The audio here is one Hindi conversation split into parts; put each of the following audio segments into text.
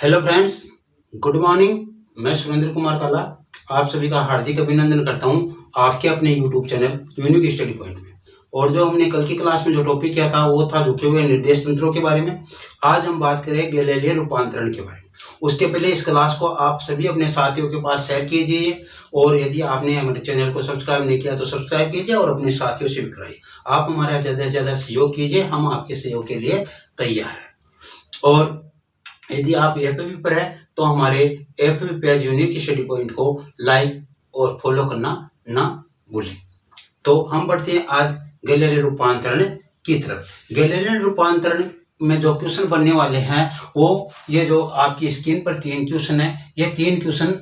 Hello friends, good morning. मैं सुरेंद्र कुमार काला आप सभी का हार्दिक अभिनंदन करता हूं आपके अपने YouTube channel unique study point में। और जो हमने कल की क्लास में जो टॉपिक किया था वो था झुके हुए निर्देश तंत्रों के बारे में। आज हम बात करें गैलीलियन रूपांतरण के बारे में। उसके पहले इस क्लास को आप सभी अपने साथियों के पास शेयर कीजिए, और यदि आपने हमारे चैनल को सब्सक्राइब नहीं किया तो सब्सक्राइब कीजिए और अपने साथियों से भी कराइए। आप हमारा ज़्यादा से ज़्यादा सहयोग कीजिए, हम आपके सहयोग के लिए तैयार हैं। और यदि आप एफबी पर है तो हमारे FB page unique study point को लाइक और फॉलो करना ना भूलें। तो हम बढ़ते हैं आज गैलीलियन रूपांतरण की तरफ। गैलीलियन रूपांतरण में जो क्वेश्चन बनने वाले हैं वो ये जो आपकी स्क्रीन पर 3 क्वेश्चन है, ये 3 क्वेश्चन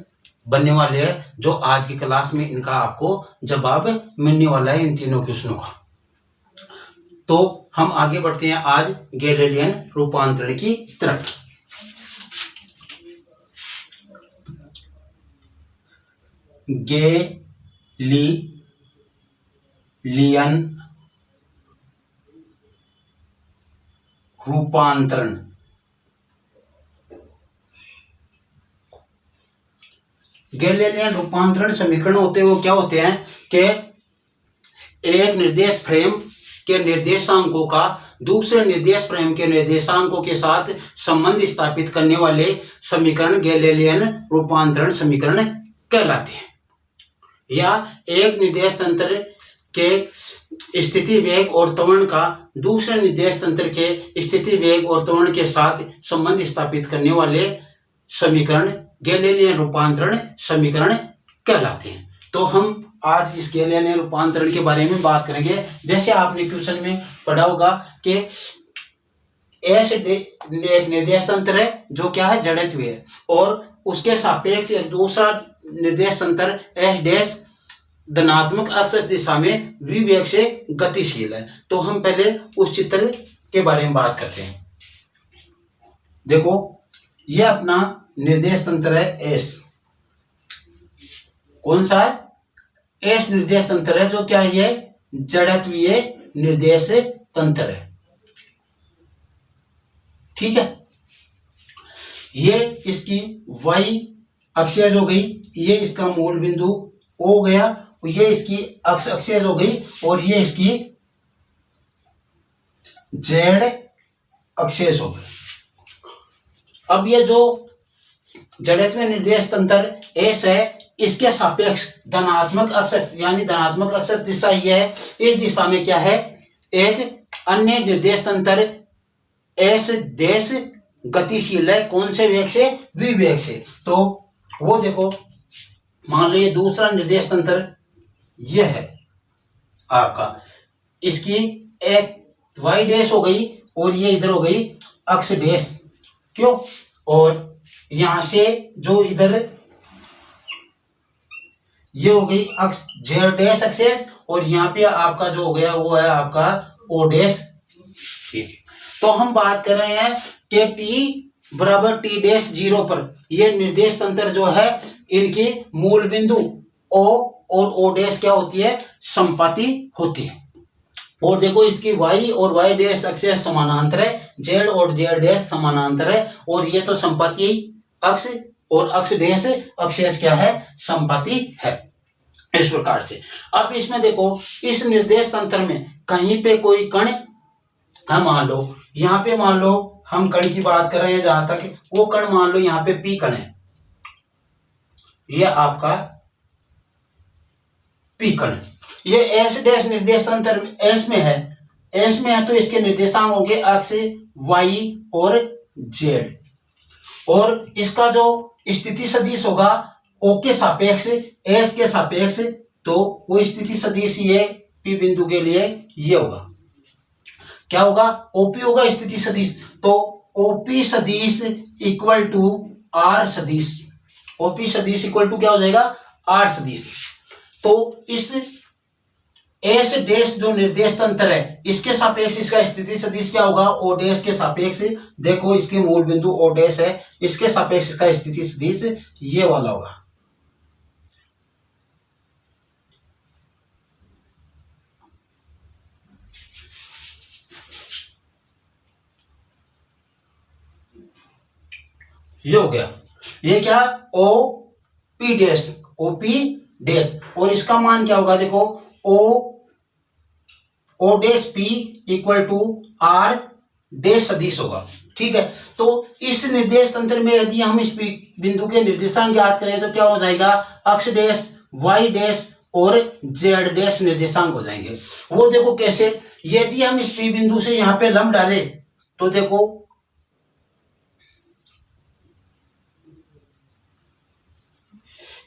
बनने वाले हैं जो आज की क्लास में इनका आपको जवाब मिलने वाला है इन तीनों क्वेश्चनों का। तो हम आगे बढ़ते हैं आज गैलीलियन रूपांतरण की तरफ। गैलीलियन रूपांतरण गैलीलियन रूपांतरण समीकरण होते हैं वो क्या होते हैं कि एक निर्देश फ्रेम के निर्देशांकों का दूसरे निर्देश फ्रेम के निर्देशांकों के साथ संबंध स्थापित करने वाले समीकरण गैलीलियन रूपांतरण समीकरण कहलाते हैं। या एक निर्देश तंत्र के स्थिति वेग और त्वरण का दूसरे निर्देश तंत्र के स्थिति वेग और त्वरण के साथ संबंध स्थापित करने वाले समीकरण गैलीलियन रूपांतरण समीकरण कहलाते हैं। तो हम आज इस गैलीलियन रूपांतरण के बारे में बात करेंगे। जैसे आपने क्वेश्चन में पढ़ा होगा कि एस एक निर्देश तंत्र है जो क्या है, जड़त्व है, और उसके सापेक्ष एक दूसरा निर्देश तंत्र एस डैश धनात्मक अक्ष दिशा में v वेग से गतिशील है। तो हम पहले उस चित्र के बारे में बात करते हैं। देखो, ये अपना निर्देश तंत्र है एस। कौन सा है? एस निर्देश तंत्र है जो क्या है, जड़त्वीय निर्देश तंत्र है। ठीक है, ये इसकी y अक्षेज हो गई, ये इसका मूल बिंदु O गया, ये इसकी अक्ष अक्षेज हो गई, और ये इसकी जेड अक्षेज हो गई। अब ये जो जड़त्वीय निर्देश तंत्र एस है, इसके सापेक्ष धनात्मक अक्ष यानी धनात्मक अक्ष दिशा ये है। इस दिशा में क्या है, एक अन्य निर्देश तंत्र एस देश गतिशील है। कौन से वेग से? v वेग से। तो वो देखो, मान लो ये दूसरा निर्देश तंत्र ये है आपका, इसकी एक y डैश हो गई और ये इधर हो गई अक्ष डैश। क्यों? और यहां से जो इधर ये हो गई अक्ष z डैश एक्सेस, और यहाँ पे आपका जो हो गया वो है आपका o डैश। ठीक है, तो हम बात कर रहे हैं कि t बराबर t डैश 0 पर ये निर्देश तंत्र जो है इनकी मूल बिंदु o और o डैश क्या होती है, संपाती होती है। और देखो, इसकी y और y डैश एक्सेस समानांतर है, z और z डैश समानांतर है, और ये तो संपाती अक्ष और अक्ष डैश एक्सेस क्या है, संपाती है। इस प्रकार से अब इसमें देखो, इस निर्देश तंत्र में कहीं पे कोई कण, हम मान लो यहाँ पे, मान लो हम कण की बात कर रहे हैं, जहां तक वो कण मान लो यहाँ पे पी कण है, ये आपका पी कण, ये एस डैश निर्देश तंत्र एस में है। एस में है तो इसके निर्देशांक होंगे अक्ष वाई और जेड, और इसका जो स्थिति सदिश होगा ओ के सापेक्ष एस के सापेक्ष, तो वो स्थिति सदिश ये पी बिंदु के लिए ये होगा, क्या होगा, ओपी होगा स्थिति सदिश। तो ओपी सदिश इक्वल टू आर सदिश, ओपी सदिश इक्वल टू क्या हो जाएगा, आर सदिश। तो इस एस डैश जो निर्देश तंत्र है इसके सापेक्ष इसका स्थिति सदिश क्या होगा, ओ डैश के सापेक्ष। देखो, इसके मूल बिंदु ओ डैश है, इसके सापेक्ष इसका स्थिति सदिश ये वाला होगा। ये हो गया, ये क्या, O P dash, O P dash, और इसका मान क्या होगा, देखो O dash P equal to R dash सदिश होगा। ठीक है, तो इस निर्देश तंत्र में यदि हम इस बिंदु के निर्देशांक ज्ञात करें तो क्या हो जाएगा, अक्ष डैश, वाई डैश और जेड डैश निर्देशांक हो जाएंगे। वो देखो कैसे, यदि हम इस पी बिंदु से यहां पे लंब डालें तो देखो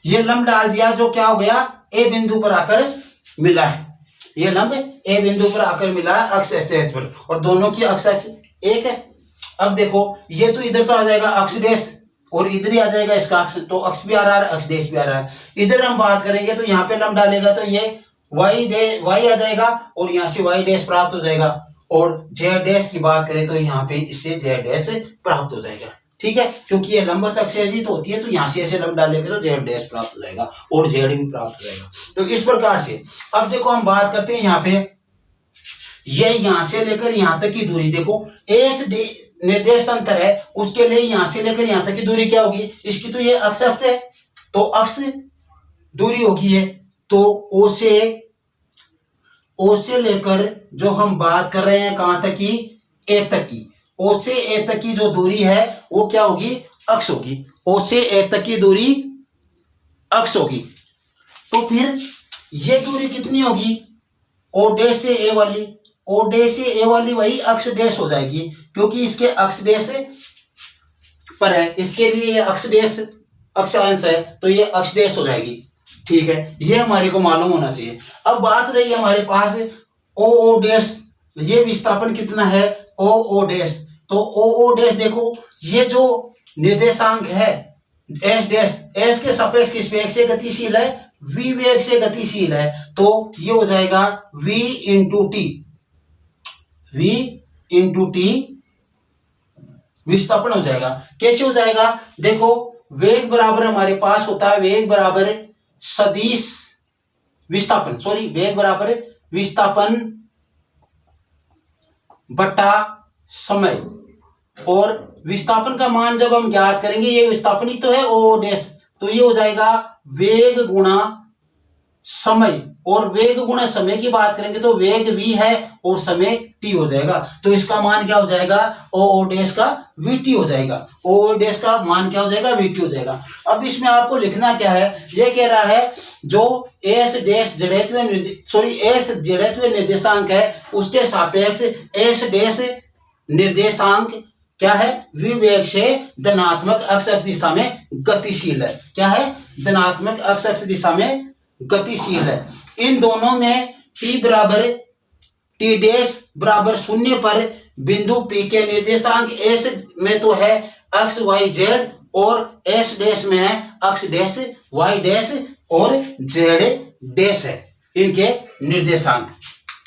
ये लंब डाल दिया, जो क्या हो गया, ए बिंदु पर आकर मिला है, ये लंब ए बिंदु पर आकर मिला है अक्ष एक्स पर, और दोनों की अक्ष एक है। अब देखो ये तो इधर तो आ जाएगा अक्ष डैश, और इधर ही आ जाएगा इसका अक्ष, तो अक्ष भी आ रहा है, अक्ष डैश भी आ रहा है। इधर हम बात करेंगे तो यहाँ पे लंब डालेगा तो ये वाई आ जाएगा, और यहाँ से वाई डैश प्राप्त हो जाएगा, और जेड डैश की बात करें तो यहाँ पे इससे जेड डैश प्राप्त हो जाएगा। ठीक है, क्योंकि ये लंबवत अक्ष तो होती है, तो यहाँ से ऐसे लंब डालेंगे तो जेड डैश प्राप्त हो जाएगा, और जेड भी प्राप्त हो जाएगा। तो इस प्रकार से अब देखो हम बात करते हैं यहाँ पे, ये यहां से लेकर यहां तक की दूरी, देखो एस निर्देश अंतर है, उसके लिए यहां से लेकर यहां तक की दूरी क्या होगी, इसकी तो ये अक्ष है, तो अक्ष दूरी होगी है, तो ओ से लेकर जो हम बात कर रहे हैं कहां तक की, ए तक की, ओ से ए तक की जो दूरी है वो क्या होगी, अक्ष होगी। ओ से ए तक की दूरी अक्ष होगी, तो फिर ये दूरी कितनी होगी, ओ डैश से ए वाली, ओ डैश से ए वाली वही अक्ष डैश हो जाएगी, क्योंकि इसके अक्ष डैश पर है, इसके लिए ये अक्ष डैश अक्षांश है, तो ये अक्ष डैश हो जाएगी। ठीक है, ये हमारे को मालूम होना चाहिए। अब बात रही हमारे पास ओ डैश, ये विस्थापन कितना है, ओ डैश, तो ओ डैश देखो ये जो निर्देशांक है एस डैश, एस के सापेक्ष किस वेग से गतिशील है, v वेग से गतिशील है, तो ये हो जाएगा v इंटू टी विस्थापन हो जाएगा। कैसे हो जाएगा, देखो वेग बराबर हमारे पास होता है, वेग बराबर सदिश विस्थापन, सॉरी वेग बराबर विस्थापन बटा समय, और विस्थापन का मान जब हम ज्ञात करेंगे, ये विस्थापन ही तो है ओ डैश, तो ये हो जाएगा वेग गुणा समय, और वेग गुणा समय की बात करेंगे तो वेग v है और समय t हो जाएगा, तो इसका मान क्या हो जाएगा, ओ डैश का vt हो जाएगा, ओ डैश का मान क्या हो जाएगा, vt हो जाएगा। अब इसमें आपको लिखना क्या है, ये कह रहा है जो एस डैश जड़त्व निर्देशांक है उसके सापेक्ष एस डैश निर्देशांक क्या है, v वेग से धनात्मक अक्ष दिशा में गतिशील है। क्या है, धनात्मक अक्ष दिशा में गतिशील है। इन दोनों में t बराबर टी डैश बराबर 0 पर बिंदु P के निर्देशांक S में तो है अक्ष y z, और S डैश में है अक्ष डैश y डैश और z डैश है इनके निर्देशांक।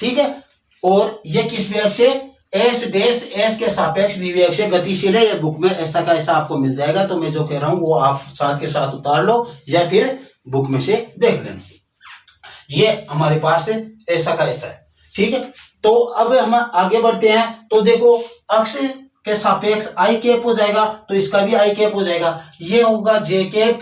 ठीक है, और ये किस वेग से, एस डैश एस के सापेक्ष v वेग से गतिशील है। ये बुक में ऐसा का ऐसा आपको मिल जाएगा, तो मैं जो कह रहा हूं वो आप साथ के साथ उतार लो या फिर बुक में से देख लेना। ये हमारे पास ऐसा का ऐसा है। ठीक है, तो अब हम आगे बढ़ते हैं, तो देखो अक्ष के सापेक्ष आई कैप हो जाएगा, तो इसका भी आई कैप हो जाएगा, ये होगा जे कैप,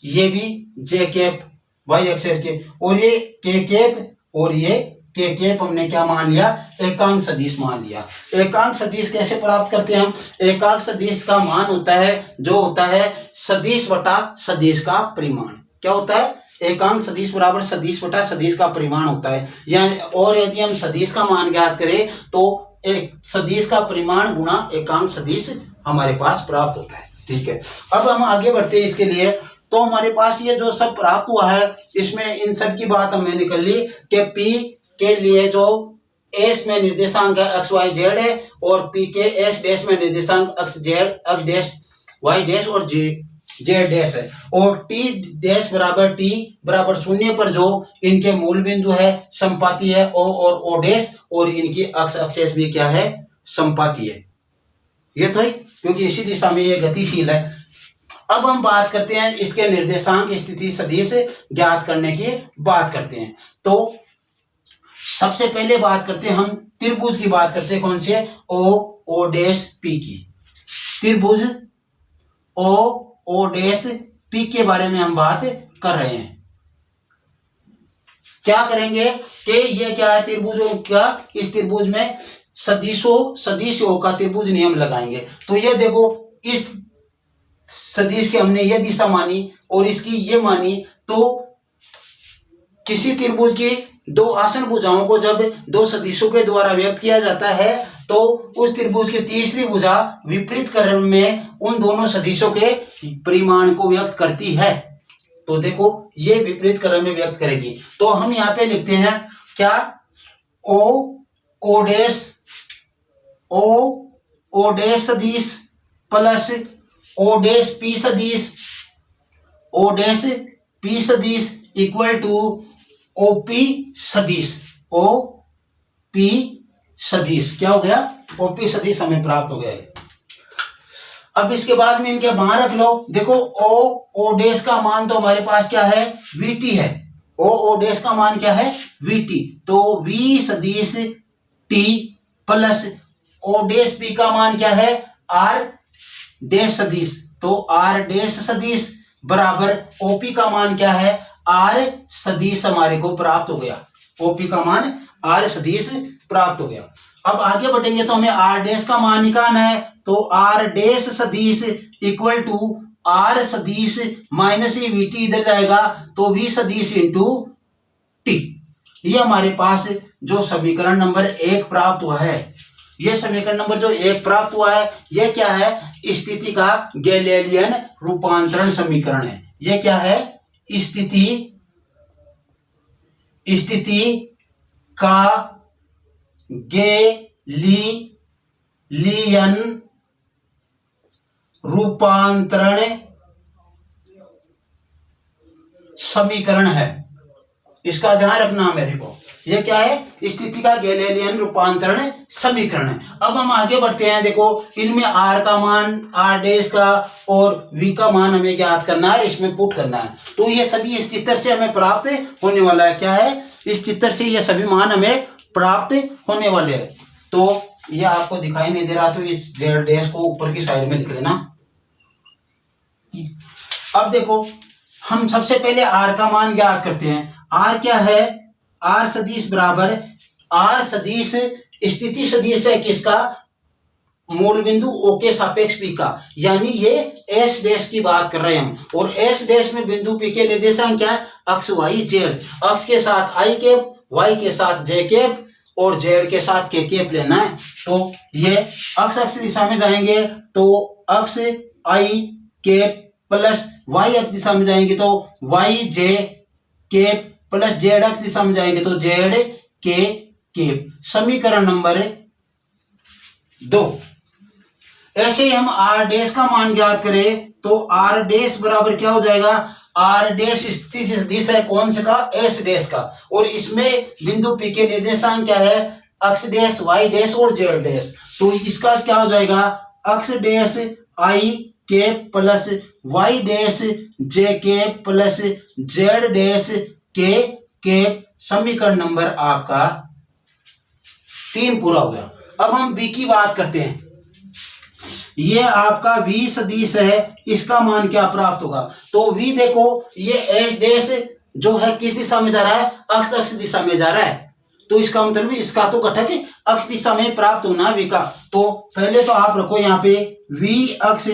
ये भी जे कैप वाई एक्सेस के, और ये के कैप और ये के कैप हमने क्या मान लिया, एकांक सदिश मान लिया। एकांक सदिश कैसे प्राप्त करते हैं हम, एकांक सदिश का मान होता है जो होता है सदिश बटा सदिश का परिमाण। क्या होता है, एकांक सदिश बराबर सदिश बटा सदिश का परिमाण होता है। यानी और यदि हम सदिश का मान ज्ञात करें तो एक सदिश का परिमाण गुणा एकांक सदिश हमारे पास प्राप्त होता है। ठीक है, अब हम आगे बढ़ते हैं इसके लिए। तो हमारे पास ये जो सब प्राप्त हुआ है, इसमें इन सब की बात हमने निकल ली कि P के लिए जो S में निर्देशांक है अक्ष y z है, और P के S डैश में निर्देशांक अक्ष डैश y डैश और z डैश है, और T डैश बराबर T बराबर 0 पर जो इनके मूल बिंदु है संपाती है O और O डैश, और इनकी अक्ष भी क्या है, संपाती है। ये तो है क्योंकि इसी दिशा में ये गतिशील है। अब हम बात करते हैं इसके निर्देशांक स्थिति सदिश ज्ञात करने की बात करते हैं। तो सबसे पहले बात करते हैं हम त्रिभुज की बात करते हैं, कौन से, ओ डैश पी की। त्रिभुज ओ डैश पी के बारे में हम बात कर रहे हैं। क्या करेंगे कि ये क्या है त्रिभुजों का, इस त्रिभुज में सदिशों का त्रिभुज नियम लगाएंगे। तो ये देखो इस सदिश के हमने ये दिशा मानी और इसकी ये मानी, तो किसी त्रिभुज की दो आसन भुजाओं को जब दो सदिशों के द्वारा व्यक्त किया जाता है तो उस त्रिभुज की तीसरी भुजा विपरीत क्रम में उन दोनों सदिशों के परिमाण को व्यक्त करती है। तो देखो ये विपरीत क्रम में व्यक्त करेगी। तो हम यहाँ पे लिखते हैं क्या, ओ डैश सदिश प्लस ओ डैश पी सदिश इक्वल टू ओपी सदिश क्या हो गया, ओपी सदिश हमें प्राप्त हो गया है। अब इसके बाद में इनके बाहर रख लो। देखो ओ डैश का मान तो हमारे पास क्या है, वीटी है। ओ डैश का मान क्या है, वीटी। तो वी सदिश T plus O dash P का मान क्या है, आर डैश सदिश। तो आर डैश सदिश बराबर ओपी का मान क्या है, आर सदिश हमारे को प्राप्त हो गया। ओपी का मान आर सदिश प्राप्त हो गया। अब आगे बढ़ेंगे तो हमें आर डैश का मान निकालना है। तो आर डैश सदिश इक्वल टू आर सदिश माइनस ही वीटी इधर जाएगा तो वी सदिश इंटू टी। ये हमारे पास जो समीकरण नंबर 1 प्राप्त हुआ है, ये समीकरण नंबर जो 1 प्राप्त हुआ है, ये क्या है, स्थिति का गैलीलियन रूपांतरण समीकरण है। ये क्या है, स्थिति का गैलीलियन रूपांतरण समीकरण है। इसका ध्यान रखना मेरे को, ये क्या है, स्थिति का गैलीलियन रूपांतरण समीकरण है। अब हम आगे बढ़ते हैं। देखो इनमें आर का मान, आर डैश का और वी का मान हमें ज्ञात करना है, इसमें पुट करना है। तो ये सभी इस चित्र से हमें प्राप्त होने वाला है। क्या है, इस चित्र से ये सभी मान हमें प्राप्त होने वाले हैं। तो ये आपको दिखाई नहीं दे रहा तो इस जेड डैश को ऊपर की साइड में लिख देना। अब देखो हम सबसे पहले आर का मान ज्ञात करते हैं। आर क्या है, आर सदिश बराबर, आर सदिश स्थिति सदिश है किसका, मूल बिंदु ओ के सापेक्ष पी का, यानी ये एस डैश की बात कर रहे हैं हम। और एस डैश में बिंदु पी के निर्देशांक क्या है, अक्ष वाई जेड। अक्ष के साथ आई कैप, वाई के साथ जे कैप और जेड के साथ के कैप लेना है। तो ये अक्ष दिशा में जाएंगे तो अक्ष आई कैप प्लस वाई अक्ष दिशा में जाएंगे तो Y j cap plus Z अक्ष दिशा में जाएंगे तो जेड के कैप। समीकरण नंबर 2। ऐसे ही हम आर डैश का मान ज्ञात करें तो आर डैश बराबर क्या हो जाएगा, आर डैश स्थिति सदिश है कौन से का, एस डैश का। और इसमें बिंदु पी के निर्देशांक क्या है, अक्ष डैश, वाई डैश और जेड डैश। तो इसका क्या हो जाएगा, अक्ष डैश आई कैप प्लस वाई डैश जे कैप प्लस जेड डैश के कैप। समीकरण नंबर आपका 3 पूरा हो गया। अब हम बी की बात करते हैं। ये आपका वी सदिश है, इसका मान क्या प्राप्त होगा। तो वी देखो ये एस डैश जो है किस दिशा में जा रहा है, अक्ष दिशा में जा रहा है। तो इसका मतलब इसका तो घटक अक्ष दिशा में प्राप्त होना वी का। तो पहले तो आप रखो यहाँ पे वी अक्ष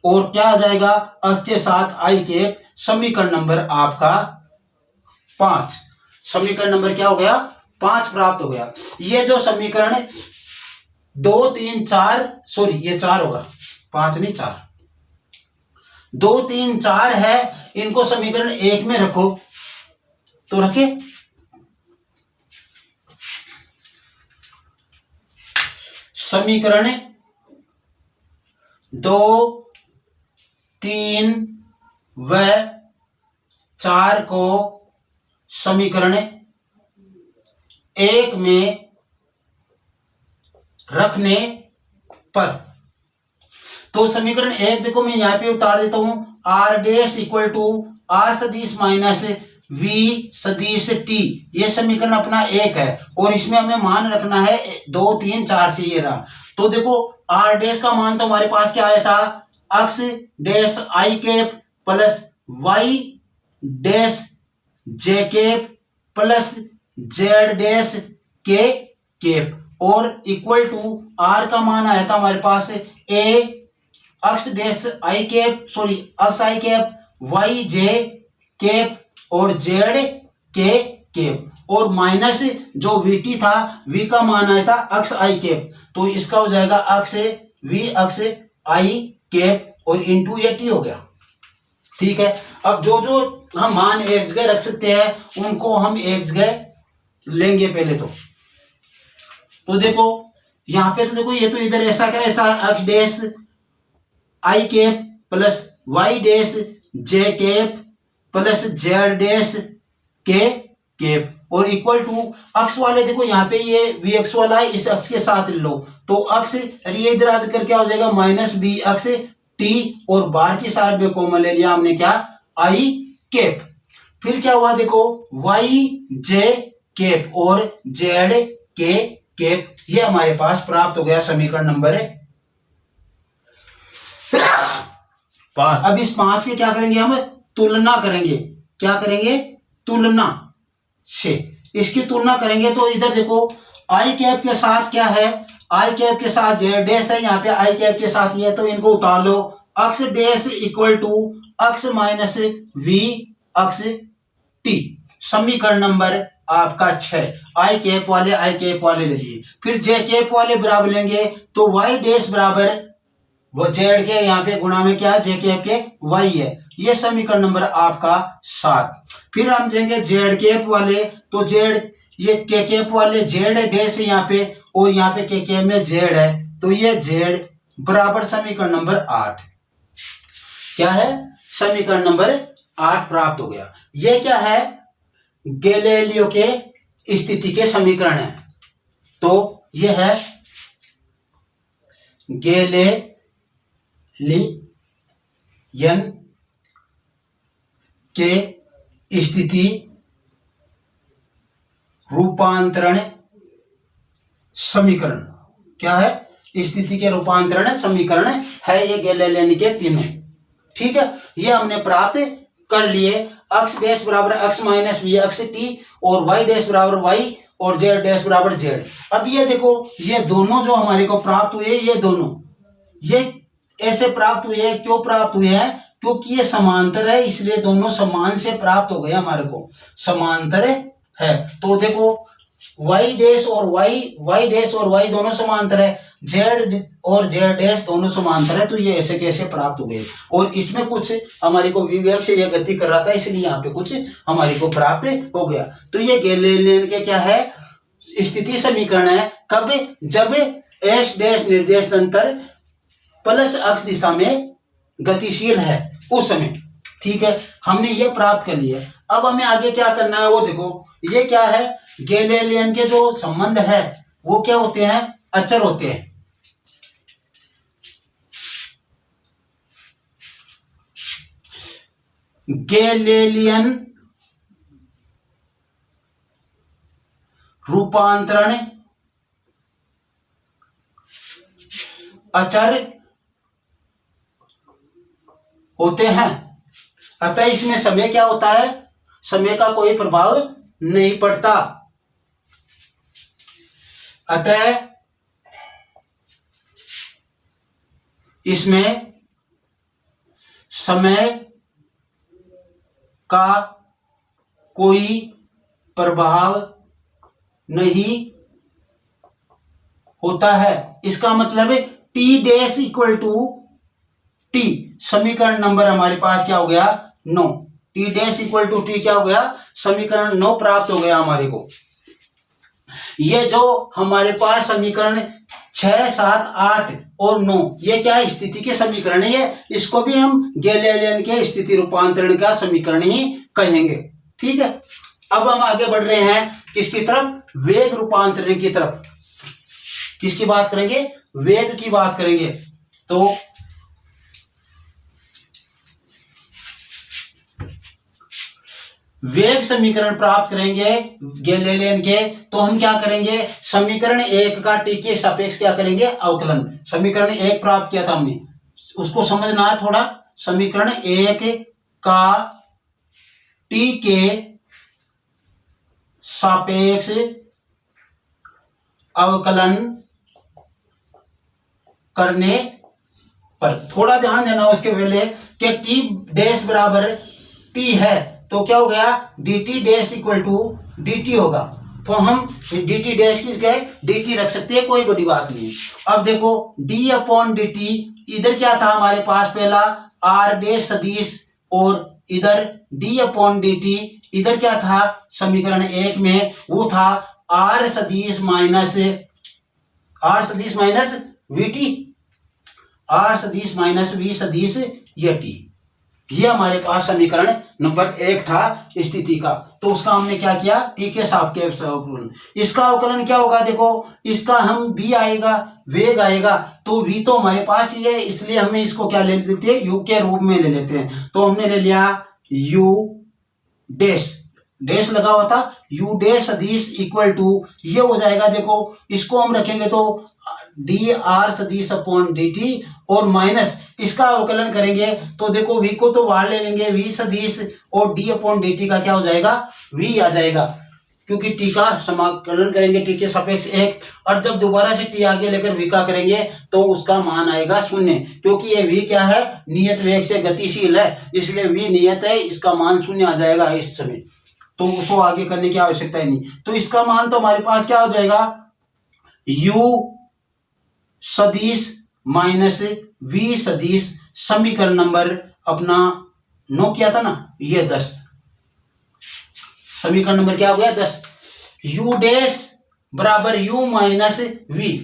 और क्या आ जाएगा, अक्ष के साथ आई कैप। समीकरण नंबर आपका 5। समीकरण नंबर क्या हो गया, 5 प्राप्त हो गया। ये जो समीकरण 2 3 4 सॉरी ये 4 होगा, 5 नहीं 4, 2 3 4 है, इनको समीकरण 1 में रखो। तो रखे समीकरण 2 3 व 4 को समीकरण 1 में रखने पर, तो समीकरण 1 देखो मैं यहां पे उतार देता हूं, R dash equal to R सदिश माइनस वी सदिश टी। ये समीकरण अपना 1 है और इसमें हमें मान रखना है 2 3 4 से ये रहा। तो देखो आर डैश का मान तो हमारे पास क्या आया था, एक्स डैश आई कैप प्लस वाई डैश जे कैप प्लस जेड डैश के कैप और इक्वल टू आर का मान आया था हमारे पास ए एक्स डैश आई कैप सॉरी एक्स आई कैप वाई जे कैप और जेड के कैप और माइनस जो वीटी था वी का मान आया था एक्स आई कैप, तो इसका हो जाएगा एक्स वी एक्स आई कैप और इंटू ए टी हो गया। ठीक है, अब जो जो हम मान एक जगह रख सकते हैं उनको हम एक जगह लेंगे पहले तो देखो यहां पे तो देखो ये तो इधर ऐसा क्या ऐसा एक्स डैश आई कैप प्लस वाई डैश जे कैप प्लस जेड डैश के कैप और इक्वल टू अक्स वाले देखो यहाँ पे ये वी एक्स वाला है, इस अक्स के साथ लो तो अक्स ये इधर आकर क्या हो जाएगा माइनस बी अक्स टी और बाहर की साइड में कॉमन ले लिया हमने क्या आई कैप। फिर क्या हुआ देखो वाई जे कैप और जेड के कैप, ये हमारे पास प्राप्त हो गया समीकरण नंबर 5। अब इस 5 के क्या करेंगे हम तुलना करेंगे, क्या करेंगे तुलना से इसकी तुलना करेंगे तो इधर देखो आई कैप के साथ क्या है आई कैप के साथ जेड डैश है, यहाँ पे आई कैप के साथ ये तो इनको उतार लो x dash equal to x minus v x t, समीकरण नंबर आपका 6। आई कैप वाले ले लिए, फिर जे कैप वाले बराबर लेंगे तो वाई डैश बराबर वो जेड के यहाँ पे गुणा में क्या जे कैप के वाई है, ये समीकरण नंबर आपका 7। फिर हम लेंगे जेड कैप वाले तो जेड ये के कैप वाले जेड है डैश यहाँ पे और यहाँ पे के कैप में जेड है तो ये जेड बराबर समीकरण नंबर 8 क्या है समीकरण नंबर 8 प्राप्त हो गया। ये क्या है गैलीलियो के स्थिति के समीकरण है, तो ये है गैलीलियन के स्थिति रूपांतरण समीकरण, क्या है स्थिति के रूपांतरण समीकरण है ये गैलीलियन के तीनों। ठीक है, ये हमने प्राप्त कर लिए एक्स डैश बराबर X minus V X T और वाई डैश बराबर वाई और जेड डैश बराबर जेड। अब ये देखो ये दोनों जो हमारे को प्राप्त हुए ये दोनों ये ऐसे प्राप्त हुए हैं, क्यों प्राप्त हुए हैं क्योंकि ये समांतर है इसलिए दोनों समान से प्राप्त हो गए हमारे को, समांतर है। तो देखो y डैश और y दोनों समांतर है, z और z डैश दोनों समांतर है, तो ये ऐसे कैसे प्राप्त हो गए और इसमें कुछ हमारे को विवेक से यह गति कर रहा था इसलिए यहाँ पे कुछ हमारे को प्राप्त हो गया। तो ये गैलीलियन के क्या है स्थिति समीकरण है कब जब एस डैश निर्देश तंत्र प्लस अक्ष दिशा में गतिशील है उस समय। ठीक है, हमने ये प्राप्त कर लिया। अब हमें आगे क्या करना है वो देखो, ये क्या है गैलीलियन के जो संबंध है वो क्या होते हैं अचर होते हैं। गैलीलियन रूपांतरण अचर होते हैं, अतः इसमें समय क्या होता है समय का कोई प्रभाव नहीं पड़ता, अतः इसमें समय का कोई प्रभाव नहीं होता है। इसका मतलब है T dash equal to T, समीकरण नंबर हमारे पास क्या हो गया 9, T dash equal to T क्या हो गया समीकरण 9 प्राप्त हो गया हमारे को। ये जो हमारे पास समीकरण 6, 7, 8 और 9 ये क्या है स्थिति के समीकरण है, ये इसको भी हम गैलीलियन के स्थिति रूपांतरण का समीकरण ही कहेंगे। ठीक है, अब हम आगे बढ़ रहे हैं किसकी तरफ वेग रूपांतरण की तरफ। किसकी बात करेंगे वेग की बात करेंगे। तो वेग समीकरण प्राप्त करेंगे गैलीलियन के, तो हम क्या करेंगे समीकरण 1 का टी के सापेक्ष क्या करेंगे अवकलन। समीकरण 1 प्राप्त किया था हमने, उसको समझना है थोड़ा। समीकरण 1 का t के सापेक्ष अवकलन करने पर थोड़ा ध्यान देना उसके पहले कि t डैश बराबर t है तो क्या हो गया, dt dash equal to dt होगा। तो हम dt डैश की जगह dt रख सकते हैं, कोई बड़ी बात नहीं। अब देखो d अपॉन dt, इधर क्या था हमारे पास पहला r डैश सदिश, और इधर d अपॉन dt, इधर क्या था समीकरण 1 में, वो था r सदिश माइनस vt, r सदिश माइनस v सदिश ये t। ये हमारे पास समीकरण नंबर 1 था स्थिति का। तो उसका हमने क्या किया, t के सापेक्ष अवकलन। इसका अवकलन क्या होगा, देखो इसका हम v आएगा, वेग आएगा, तो v तो हमारे पास ही है, इसलिए हमें इसको क्या ले लेते हैं, u के रूप में ले लेते हैं। तो हमने ले लिया u डैश, डैश लगा हुआ था, u डैश सदिश इक्वल टू ये हो जाएगा, देखो इसको हम रखेंगे तो dr सदिश अपॉन dt, और माइनस इसका अवकलन करेंगे तो देखो v को तो बाहर ले लेंगे, v सदिश और d अपॉन dt का क्या हो जाएगा, v आ जाएगा, क्योंकि t का समाकलन करेंगे t के सापेक्ष 1, और जब दोबारा से t आगे लेकर v का करेंगे तो उसका मान आएगा 0, क्योंकि ये v क्या है, नियत वेग से गतिशील है, इसलिए v नियत है, इसका मान 0 आ जाएगा इस समय। तो उसको आगे करने की आवश्यकता ही नहीं। तो इसका मान तो हमारे पास क्या हो जाएगा, u सदिश माइनस v सदिश, समीकरण नंबर अपना 9 किया था ना, ये 10, समीकरण नंबर क्या हो गया 10। u डैश बराबर u माइनस v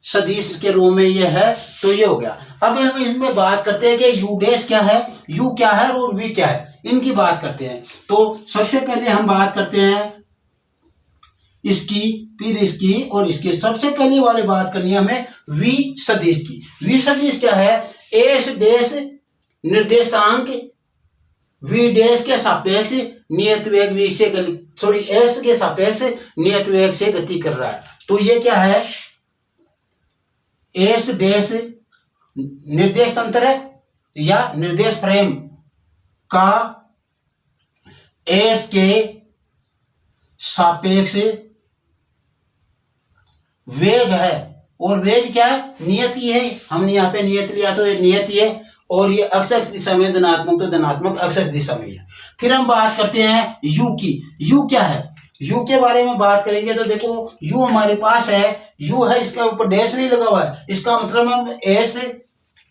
सदिश के रूप में ये है, तो ये हो गया। अब हम इसमें बात करते हैं कि u डैश क्या है, u क्या है और v क्या है, इनकी बात करते हैं। तो सबसे पहले हम बात करते हैं इसकी, फिर इसकी और इसकी। सबसे पहले वाली बात करनी है हमें v सदिश की। v सदिश क्या है, s डैश निर्देशांक v डैश के सापेक्ष नियत वेग v से s के सापेक्ष नियत वेग से गति कर रहा है। तो ये क्या है, s डैश निर्देश तंत्र है या निर्देश फ्रेम का s के सापेक्ष वेग है, और वेग क्या है, नियत ही है, हमने यहाँ पे नियत लिया तो ये नियत ही है, और ये अक्ष दिशा में धनात्मक, तो धनात्मक अक्ष दिशा में है। फिर हम बात करते हैं u की। u क्या है, u के बारे में बात करेंगे तो देखो u हमारे पास है, u है, इसके ऊपर डैश नहीं लगा हुआ है, इसका मतलब हम s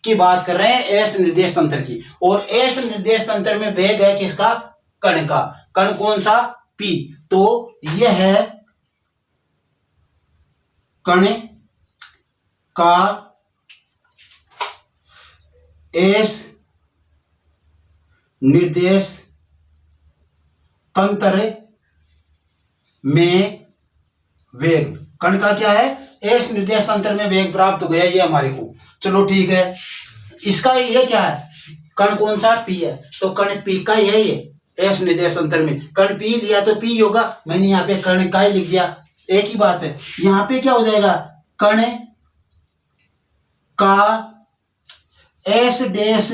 की बात कर रहे हैं, s निर्देश तंत्र की, और s निर्देश तंत्र में वेग है किसका, कण का। कण कौन सा, p, तो यह है कण का s निर्देश तंत्र में वेग। कण का क्या है, s निर्देश तंत्र में वेग प्राप्त हो गया ये हमारे को। चलो ठीक है, इसका ये क्या है, कण कौन सा, p है, तो कण p का ही है ये s निर्देश तंत्र में। कण p लिया तो p होगा, मैंने यहाँ पे कण का ही लिख दिया, एक ही बात है। यहाँ पे क्या हो जाएगा, कण का s डैश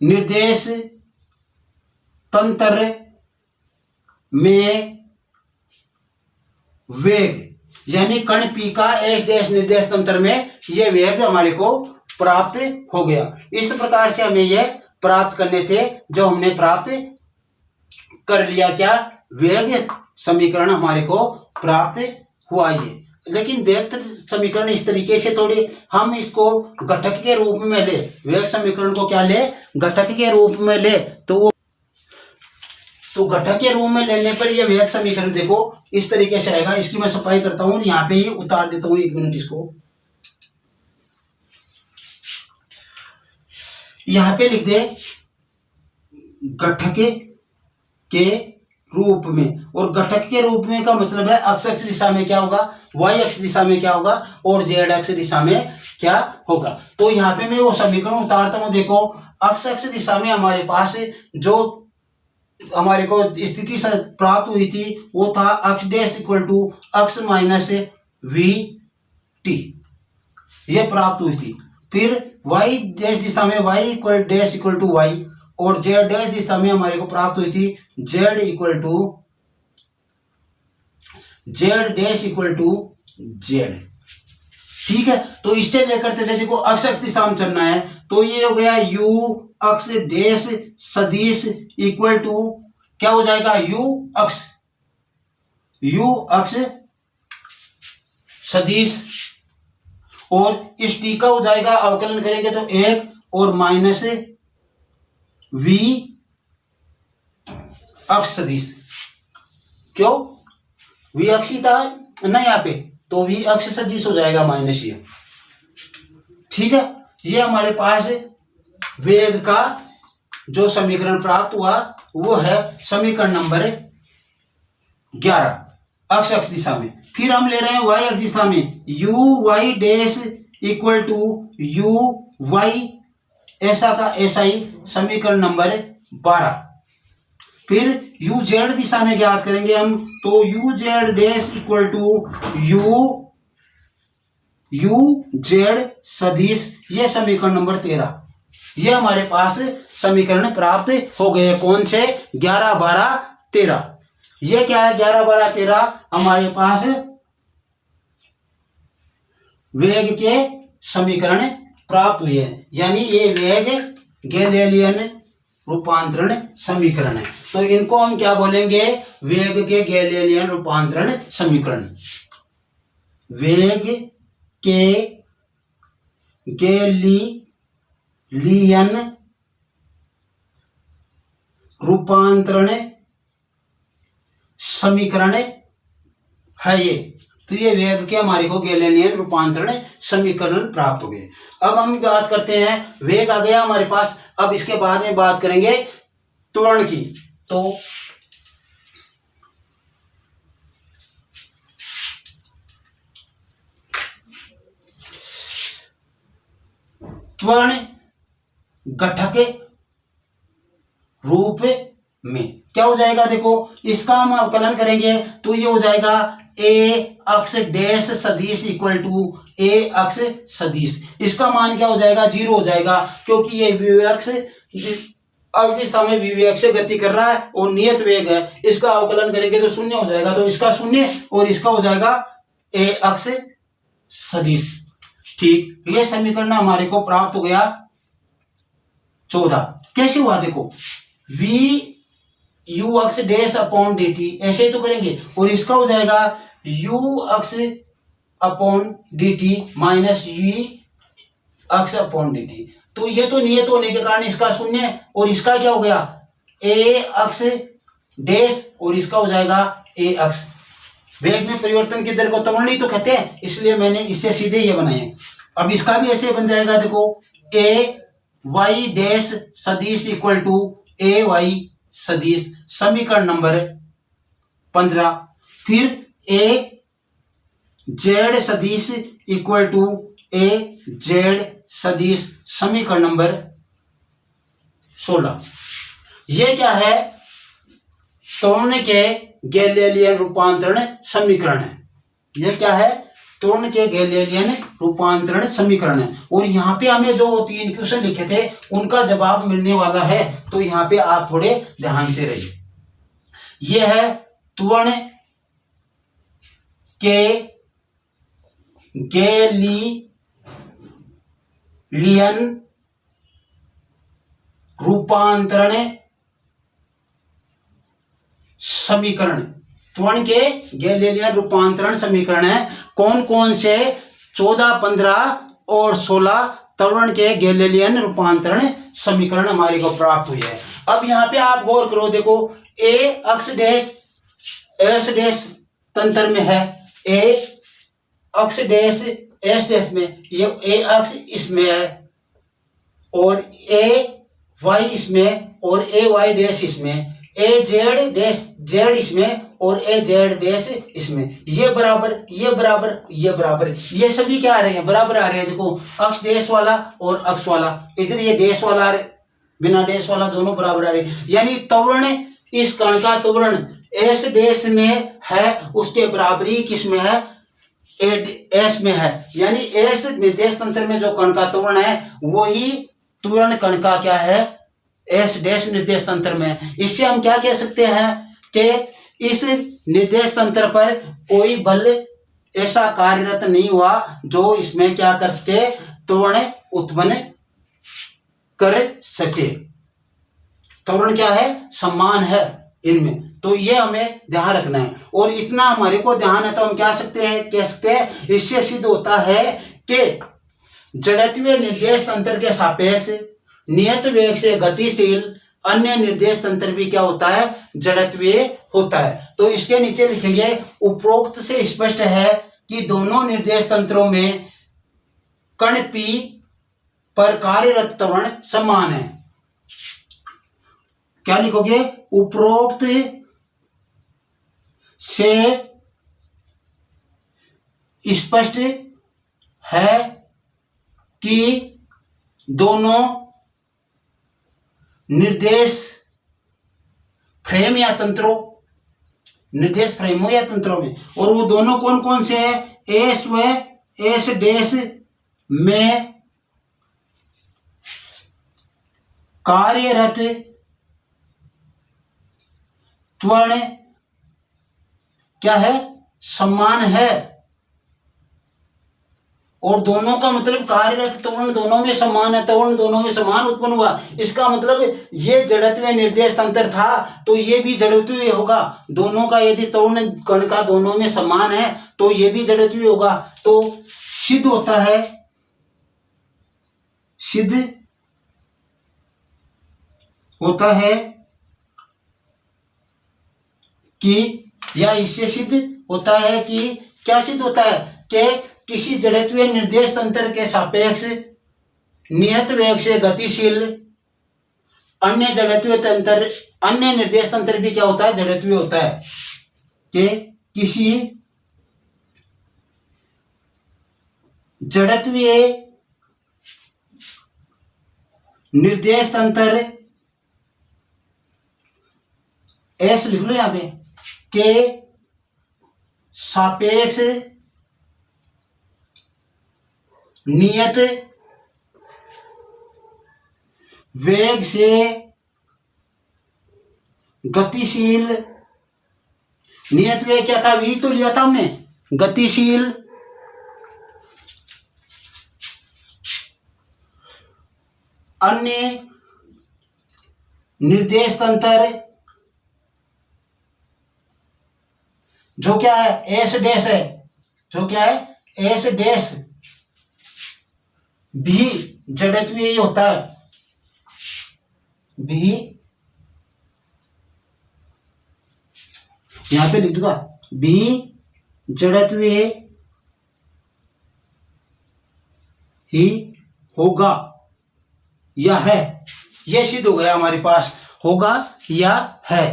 निर्देश तंत्र में वेग, यानी कण p का s डैश निर्देश तंत्र में ये वेग हमारे को प्राप्त हो गया। इस प्रकार से हमें यह प्राप्त करने थे, जो हमने प्राप्त कर लिया, क्या, वेग समीकरण हमारे को प्राप्त हुआ ये। लेकिन वेग समीकरण इस तरीके से थोड़ी हम इसको घटक के रूप में ले, वेग समीकरण को क्या ले, घटक के रूप में ले, तो घटक के रूप में लेने पर ये वेग समीकरण देखो इस तरीके से आएगा। इसकी मैं सफाई करता हूँ, यहाँ पे ही उतार देता हूँ, 1 मिनट इसको यहाँ पे लिख दे, घटक के रूप में। और घटक के रूप में का मतलब है अक्ष दिशा में क्या होगा, y अक्ष दिशा में क्या होगा, और z अक्ष दिशा में क्या होगा। तो यहाँ पे मैं वो समीकरण उतारता हूँ, देखो अक्ष दिशा में हमारे पास जो हमारे को स्थिति प्राप्त हुई थी वो था अक्ष डैश इक्वल टू अक्ष माइनस v t, ये प्राप्त हुई थी। फिर y डैश दिशा में y equal dash equal to y और z डैश दिशा में हमारे को प्राप्त हुई थी z equal to z dash equal to z। ठीक है, तो इससे लेकर चले देखो अक्ष अक्ष दिशा में चलना है, तो ये हो गया u अक्ष डैश सदिश इक्वल टू क्या हो जाएगा u अक्ष सदिश और इस t का हो जाएगा अवकलन करेंगे तो 1 और माइनस v अक्ष सदिश। क्यों v अक्ष ही था ना यहाँ पे, तो v अक्ष सदिश हो जाएगा माइनस ये। ठीक है, ये हमारे पास वेग का जो समीकरण प्राप्त हुआ वो है समीकरण नंबर 11 अक्ष अक्ष दिशा में। फिर हम ले रहे हैं y अक्ष दिशा में u y dash equal to u y ऐसा का ऐसा ही समीकरण नंबर 12। फिर u z दिशा में ज्ञात करेंगे हम, तो u z dash equal to u z सदिश, ये समीकरण नंबर 13। ये हमारे पास समीकरण प्राप्त हो गए, कौन से 11 12 13। ये क्या है 11 12 13 हमारे पास वेग के समीकरण प्राप्त हुए हैं, यानी ये वेग गैलीलियन रूपांतरण समीकरण है। तो इनको हम क्या बोलेंगे, वेग के गैलीलियन रूपांतरण समीकरण। वेग के गैलीलियन रूपांतरण समीकरण है ये। तो ये वेग के हमारे को गैलीलियन रूपांतरण समीकरण प्राप्त हो गए। अब हम बात करते हैं, वेग आ गया हमारे पास, अब इसके बाद में बात करेंगे त्वरण की। तो त्वरण घटक रूप में क्या हो जाएगा, देखो इसका हम अवकलन करेंगे तो ये हो जाएगा a अक्ष डैश सदिश इक्वल टू a अक्ष सदिश। इसका मान क्या हो जाएगा 0 हो जाएगा, क्योंकि ये विवेक अक्ष दिशा में विवेक से गति कर रहा है और नियत वेग है। इसका अवकलन करेंगे तो 0 हो जाएगा, तो इसका 0 और इसका हो जाएगा a अक्ष सदिश। ठीक, ये समीकरण हमारे को प्राप्त हो गया 14। कैसे हुआ देखो, v u अक्ष डैश अपॉन dt ऐसे ही तो करेंगे, और इसका हो जाएगा u अक्ष अपॉन dt माइनस u अक्ष अपॉन dt। तो ये तो नियत होने के कारण इसका 0 और इसका क्या हो गया a अक्ष डैश और इसका हो जाएगा a अक्ष। वेग में परिवर्तन की दर को त्वरण ही तो कहते हैं, इसलिए मैंने इससे सीधे ये बनाए। अब इसका भी ऐसे बन जाएगा, देखो a y डैश सदिश इक्वल टू a y सदिश, समीकरण नंबर 15। फिर a z सदिश इक्वल टू a z सदिश, समीकरण नंबर 16। ये क्या है, त्वरण के गैलीलियन रूपांतरण समीकरण है। ये क्या है, त्वरण के गैलीलियन रूपांतरण समीकरण है। और यहाँ पे हमें जो 3 क्वेश्चन लिखे थे उनका जवाब मिलने वाला है, तो यहाँ पे आप थोड़े ध्यान से रहिए। यह है त्वरण के गैलीलियन रूपांतरण समीकरण। त्वरण के गैलीलियन रूपांतरण समीकरण है कौन कौन से, 14 15 और 16 त्वरण के गैलीलियन रूपांतरण समीकरण हमारे को प्राप्त हुई है। अब यहाँ पे आप गौर करो, देखो a X dash s dash तंत्र में है, a X dash s dash में, ये a अक्ष इसमें है और a y इसमें और a y डैश इसमें, a z डैश z इसमें और a z डैश इसमें। ये बराबर ये बराबर ये बराबर, ये सभी क्या आ रहे हैं, बराबर आ रहे हैं। देखो अक्ष डैश वाला और अक्ष वाला, इधर ये डैश वाला आ रहे, बिना डैश वाला दोनों बराबर आ रहे हैं। यानी त्वरण, इस कण का त्वरण s डैश में है उसके बराबरी किस में है, एस में है, यानी एस निर्देश तंत्र में जो कण का त्वरण है वही त्वरण कण का क्या है, एस डैश निर्देश तंत्र में। इससे हम क्या कह सकते हैं कि इस निर्देश तंत्र पर कोई बल ऐसा कार्यरत नहीं हुआ जो इसमें क्या कर सके, त्वरण उत्पन्न कर सके। त्वरण क्या है, समान है इनमें, तो ये हमें ध्यान रखना है। और इतना हमारे को ध्यान है तो हम क्या कह सकते हैं, इससे सिद्ध होता है कि जड़त्वीय निर्देश तंत्र के सापेक्ष नियत वेग से गतिशील अन्य निर्देश तंत्र भी क्या होता है, जड़त्वीय होता है। तो इसके नीचे लिखेंगे, उपरोक्त से स्पष्ट है कि दोनों निर्देश तंत्रों में कण P पर कार्यरत त्वरण समान है। क्या लिखोगे, उपरोक्त से स्पष्ट है कि दोनों निर्देश फ्रेम या तंत्रों, निर्देश फ्रेमों या तंत्रों में, और वो दोनों कौन कौन से है, एस व एस डैश में कार्यरत त्वरण क्या है, समान है। और दोनों का मतलब कार्यरत त्वरण दोनों में समान है, त्वरण दोनों में समान उत्पन्न हुआ। इसका मतलब ये जड़त्वीय निर्देश तंत्र था तो ये भी जड़त्वीय होगा। दोनों का यदि त्वरण कण का दोनों में समान है तो ये भी जड़त्वीय होगा। तो सिद्ध होता है, सिद्ध होता है कि, या इससे सिद्ध होता है कि, क्या सिद्ध होता है कि किसी जड़त्वीय निर्देश तंत्र के सापेक्ष नियत वेग से गतिशील अन्य जड़त्वीय तंत्र, अन्य निर्देश तंत्र भी क्या होता है, जड़त्वीय होता है। कि किसी जड़त्वीय निर्देश तंत्र, एस लिख लो यहां पे, के सापेक्ष नियत वेग से गतिशील, नियत वेग क्या था, वी तो लिया था हमने, गतिशील अन्य निर्देश तंत्र जो क्या है, एस डैश है, जो क्या है, एस डैश भी जड़त्वीय ही होता है, भी यहां पे लिख दूंगा, भी जड़त्वीय ही होगा या है। यह सिद्ध हो गया हमारे पास, होगा या है,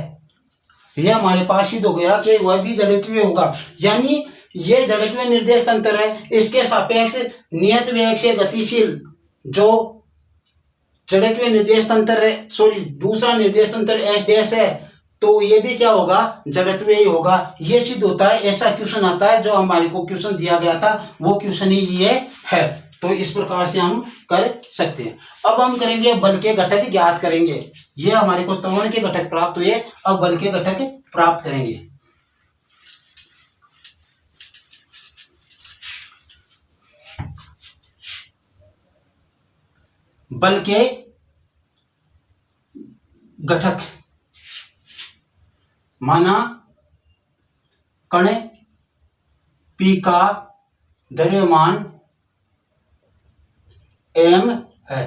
यह हमारे पास सिद्ध हो गया कि वह भी जड़त्वीय होगा। यानी ये जड़त्वीय निर्देश तंत्र है, इसके सापेक्ष नियत वेग से गतिशील जो जड़त्वीय निर्देश तंत्र है, सॉरी दूसरा निर्देश तंत्र एस डैश है, तो ये भी क्या होगा, जड़त्वीय ही होगा। ये सिद्ध होता है। ऐसा क्वेश्चन आता है, जो हमारे को क्वेश्चन दिया गया था वो क्वेश्चन ही ये है। तो इस प्रकार से हम कर सकते हैं। अब हम करेंगे बल के घटक ज्ञात करेंगे। ये हमारे को त्वरण के घटक प्राप्त हुए, अब बल के घटक प्राप्त करेंगे। बल के घटक माना कण P का द्रव्यमान m है,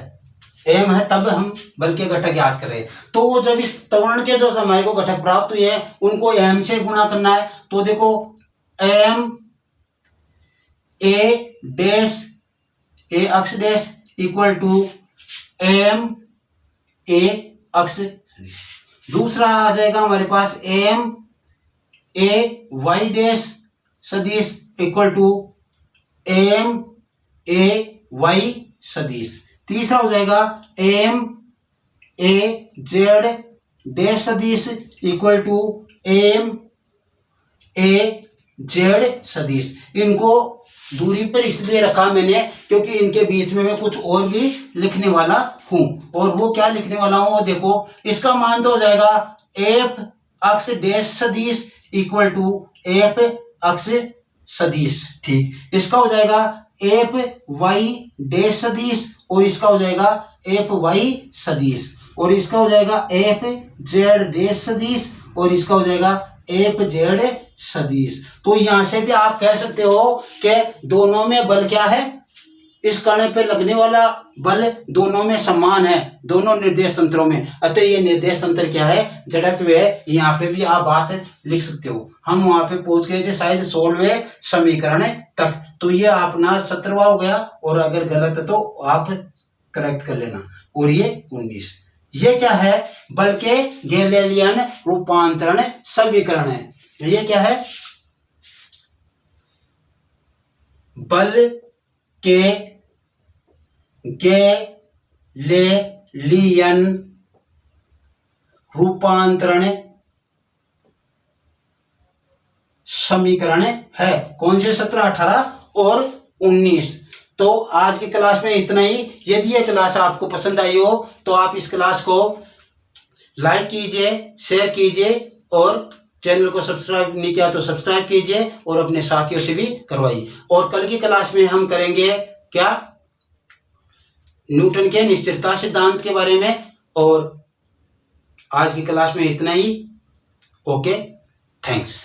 तब हम बल के घटक याद करें। तो वो जब इस त्वरण के जो हमारे को घटक प्राप्त हुए हैं उनको m से गुणा करना है। तो देखो m a dash a X dash equal to m a X. दूसरा आ जाएगा हमारे पास m a y डैश सदिश equal to m a y सदिश। तीसरा हो जाएगा m a z डैश सदिश equal to m a Z सदिश। इनको दूरी पर इसलिए रखा मैंने क्योंकि इनके बीच में मैं कुछ और भी लिखने वाला हूं। और वो क्या लिखने वाला हूं वो देखो। इसका मान तो हो जाएगा एफ अक्ष डैश सदिश इक्वल टू एफ अक्ष सदिश। ठीक, इसका हो जाएगा एफ वाई डैश सदिश और इसका हो जाएगा एफ वाई सदिश और इसका हो जाएगा एफ जेड डैश सदिश और इसका हो जाएगा एफ जेड सदिश। तो यहां से भी आप कह सकते हो कि दोनों में बल क्या है, इस कण पे लगने वाला बल दोनों में समान है, दोनों निर्देश तंत्रों में। अतः ये निर्देश तंत्र क्या है, जड़त्व है। यहाँ पे भी आप बात लिख सकते हो। हम वहां पे पहुंच गए थे शायद 16वें समीकरण तक। तो ये अपना 17वां हो गया और अगर गलत है तो आप करेक्ट कर लेना। और ये 19, ये क्या है, बल के गैलीलियन रूपांतरण समीकरण है। ये क्या है, बल के गैलीलियन रूपांतरण समीकरण है। कौन से 17, 18 और 19। तो आज की क्लास में इतना ही। यदि ये क्लास आपको पसंद आई हो तो आप इस क्लास को लाइक कीजिए, शेयर कीजिए और चैनल को सब्सक्राइब नहीं किया तो सब्सक्राइब कीजिए और अपने साथियों से भी करवाइए। और कल की क्लास में हम करेंगे क्या, न्यूटन के निश्चलता सिद्धांत के बारे में। और आज की क्लास में इतना ही। Okay, thanks.